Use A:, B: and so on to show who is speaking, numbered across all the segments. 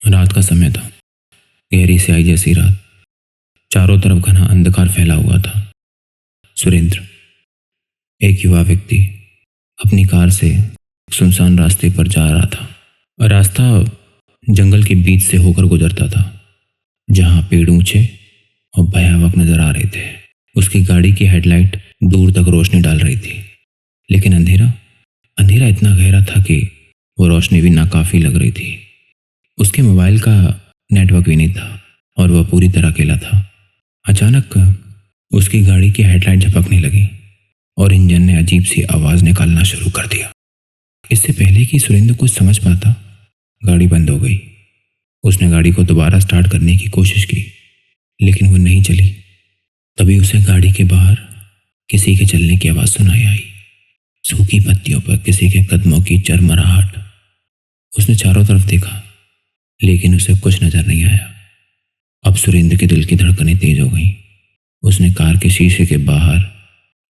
A: रात का समय था। गहरी स्याही जैसी रात। चारों तरफ घना अंधकार फैला हुआ था। सुरेंद्र, एक युवा व्यक्ति, अपनी कार से सुनसान रास्ते पर जा रहा था। रास्ता जंगल के बीच से होकर गुजरता था, जहां पेड़ ऊंचे और भयावह नजर आ रहे थे। उसकी गाड़ी की हेडलाइट दूर तक रोशनी डाल रही थी, लेकिन अंधेरा अंधेरा इतना गहरा था कि वो रोशनी भी नाकाफी लग रही थी। उसके मोबाइल का नेटवर्क भी नहीं था और वह पूरी तरह अकेला था। अचानक उसकी गाड़ी की हेडलाइट झपकने लगी और इंजन ने अजीब सी आवाज निकालना शुरू कर दिया। इससे पहले कि सुरेंद्र कुछ समझ पाता, गाड़ी बंद हो गई। उसने गाड़ी को दोबारा स्टार्ट करने की कोशिश की, लेकिन वो नहीं चली। तभी उसे गाड़ी के बाहर किसी के चलने की आवाज सुनाई आई। सूखी पत्तियों पर किसी के कदमों की चरमराहट। उसने चारों तरफ देखा, लेकिन उसे कुछ नजर नहीं आया। अब सुरेंद्र के दिल की धड़कनें तेज हो गईं। उसने कार के शीशे के बाहर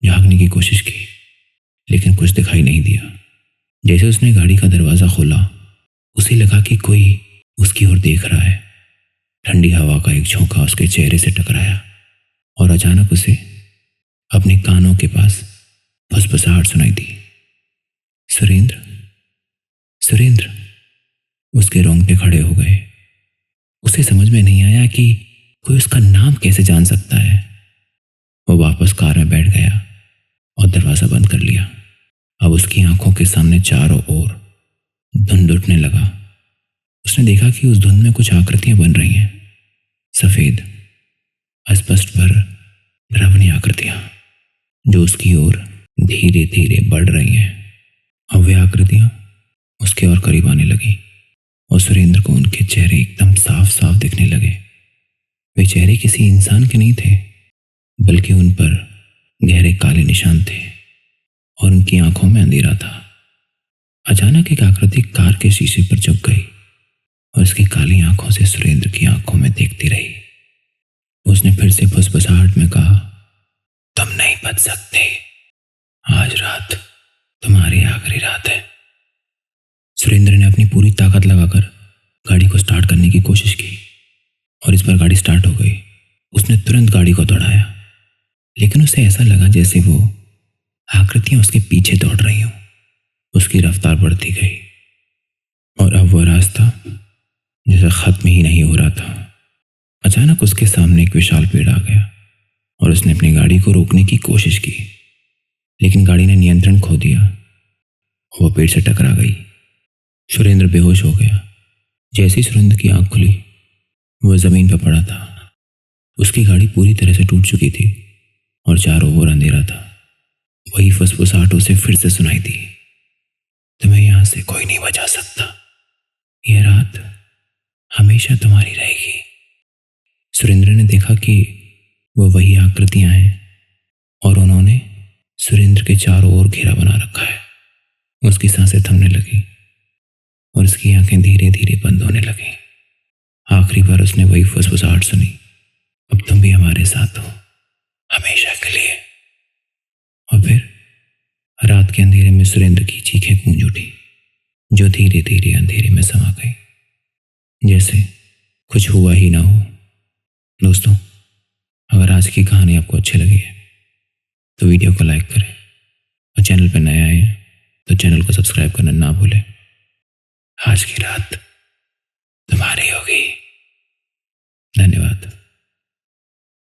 A: झांकने की कोशिश की, लेकिन कुछ दिखाई नहीं दिया। जैसे उसने गाड़ी का दरवाजा खोला, उसे लगा कि कोई उसकी ओर देख रहा है। ठंडी हवा का एक झोंका उसके चेहरे से टकराया और अचानक उसे अपने कानों के पास फुसफुसाहट सुनाई दी। सुरेंद्र, सुरेंद्र। उसके रोंगटे खड़े हो गए। उसे समझ में नहीं आया कि कोई उसका नाम कैसे जान सकता है। वो वापस कार में बैठ गया और दरवाजा बंद कर लिया। अब उसकी आंखों के सामने चारों ओर धुंध उठने लगा। उसने देखा कि उस धुंध में कुछ आकृतियां बन रही हैं, सफेद, अस्पष्ट पर डरावनी आकृतियां, जो उसकी ओर धीरे धीरे बढ़ रही हैं। अब वे आकृतियां उसके और करीब आने लगी और सुरेंद्र को उनके चेहरे एकदम साफ साफ दिखने लगे। वे चेहरे किसी इंसान के नहीं थे, बल्कि उन पर गहरे काले निशान थे और उनकी आंखों में अंधेरा था। अचानक एक आकृति कार के शीशे पर झुक गई और उसकी काली आंखों से सुरेंद्र की आंखों में देखती रही। उसने फिर से फुसफुसाहट में कहा, तुम नहीं बच सकते। आज रात तुम्हारी आखिरी रात है। सुरेंद्र ने अपनी पूरी ताकत लगाकर गाड़ी को स्टार्ट करने की कोशिश की और इस पर गाड़ी स्टार्ट हो गई। उसने तुरंत गाड़ी को दौड़ाया, लेकिन उसे ऐसा लगा जैसे वो आकृतियां उसके पीछे दौड़ रही हों। उसकी रफ्तार बढ़ती गई और अब वह रास्ता जैसे खत्म ही नहीं हो रहा था। अचानक उसके सामने एक विशाल पेड़ आ गया और उसने अपनी गाड़ी को रोकने की कोशिश की, लेकिन गाड़ी ने नियंत्रण खो दिया। वह पेड़ से टकरा गई। सुरेंद्र बेहोश हो गया। जैसे ही सुरेंद्र की आंख खुली, वह जमीन पर पड़ा था। उसकी गाड़ी पूरी तरह से टूट चुकी थी और चारों ओर अंधेरा था। वही फुसफुसाहट उसे फिर से सुनाई दी, तुम्हें यहां से कोई नहीं बचा सकता। यह रात हमेशा तुम्हारी रहेगी। सुरेंद्र ने देखा कि वह वही आकृतियां हैं और उन्होंने सुरेंद्र के चारों ओर घेरा बना रखा है। उसकी सांसें थमने लगी और उसकी आंखें धीरे धीरे बंद होने लगी। आखिरी बार उसने वही फुसफुसाहट सुनी, अब तुम भी हमारे साथ हो, हमेशा के लिए। और फिर रात के अंधेरे में सुरेंद्र की चीखें गूंज उठी, जो धीरे धीरे अंधेरे में समा गई, जैसे कुछ हुआ ही ना हो। दोस्तों, अगर आज की कहानी आपको अच्छी लगी है तो वीडियो को लाइक करें और चैनल पर नए आए हैं तो चैनल को सब्सक्राइब करना ना भूलें। आज की रात